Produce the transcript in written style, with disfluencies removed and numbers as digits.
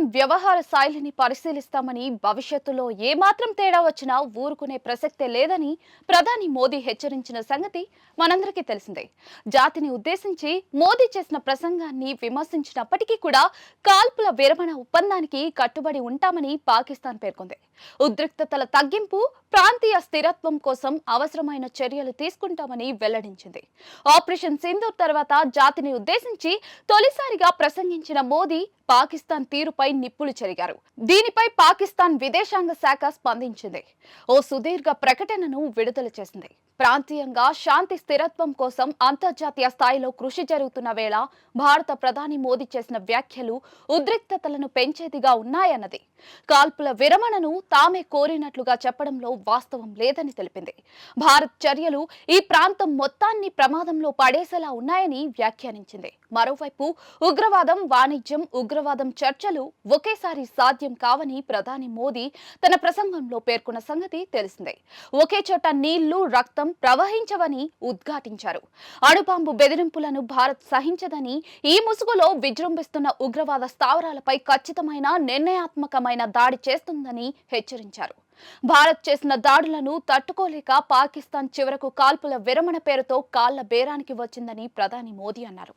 పాకిస్తాన్ వ్యవహార శైలిని పరిశీలిస్తామని, భవిష్యత్తులో ఏమాత్రం తేడా వచ్చినా ఊరుకునే ప్రసక్తే లేదని ప్రధాని మోదీ హెచ్చరించిన సంగతి మనందరికీ తెలిసిందే. జాతిని ఉద్దేశించి మోదీ చేసిన ప్రసంగాన్ని విమర్శించినప్పటికీ కూడా కాల్పుల విరమణ ఒప్పందానికి కట్టుబడి ఉంటామని పాకిస్తాన్ పేర్కొంది. ఉద్రిక్తతల తగ్గింపు, ప్రాంతీయ స్థిరత్వం కోసం అవసరమైన చర్యలు తీసుకుంటామని వెల్లడించింది. ఆపరేషన్ సింధూర్ తర్వాత జాతిని ఉద్దేశించి తొలిసారిగా ప్రసంగించిన మోదీ పాకిస్తాన్ తీరుపై నిప్పులు చెరిగారు. దీనిపై పాకిస్తాన్ విదేశాంగ శాఖ స్పందించింది. ఓ సుదీర్ఘ ప్రకటనను విడుదల చేసింది. ప్రాంతీయంగా శాంతి స్థిరత్వం కోసం అంతర్జాతీయ స్థాయిలో కృషి జరుగుతున్న వేళ భారత ప్రధాని మోదీ చేసిన వ్యాఖ్యలు ఉద్రిక్తతలను పెంచేదిగా ఉన్నాయన్నది. కాల్పుల విరమణను తామే కోరినట్లుగా చెప్పడంలో వాస్తవం లేదని తెలిపింది. భారత్ చర్యలు ఈ ప్రాంతం మొత్తాన్ని ప్రమాదంలో పడేసేలా ఉన్నాయని వ్యాఖ్యానించింది. మరోవైపు ఉగ్రవాదం, వాణిజ్యం, ఉగ్రవాదం చర్చలు ఒకేసారి సాధ్యం కావని ప్రధాని మోదీ తన ప్రసంగంలో పేర్కొన్న సంగతి తెలిసిందే. ఒకే చోట నీళ్లు, రక్తం ప్రవహించవని ఉద్ఘాటించారు. అణుబాంబు బెదిరింపులను భారత్ సహించదని, ఈ ముసుగులో విజృంభిస్తున్న ఉగ్రవాద స్థావరాలపై ఖచ్చితమైన, నిర్ణయాత్మకమైన దాడి చేస్తుందని హెచ్చరించారు. భారత్ చేసిన దాడులను తట్టుకోలేక పాకిస్తాన్ చివరకు కాల్పుల విరమణ పేరుతో కాళ్ల బేరానికి వచ్చిందని ప్రధాని మోదీ అన్నారు.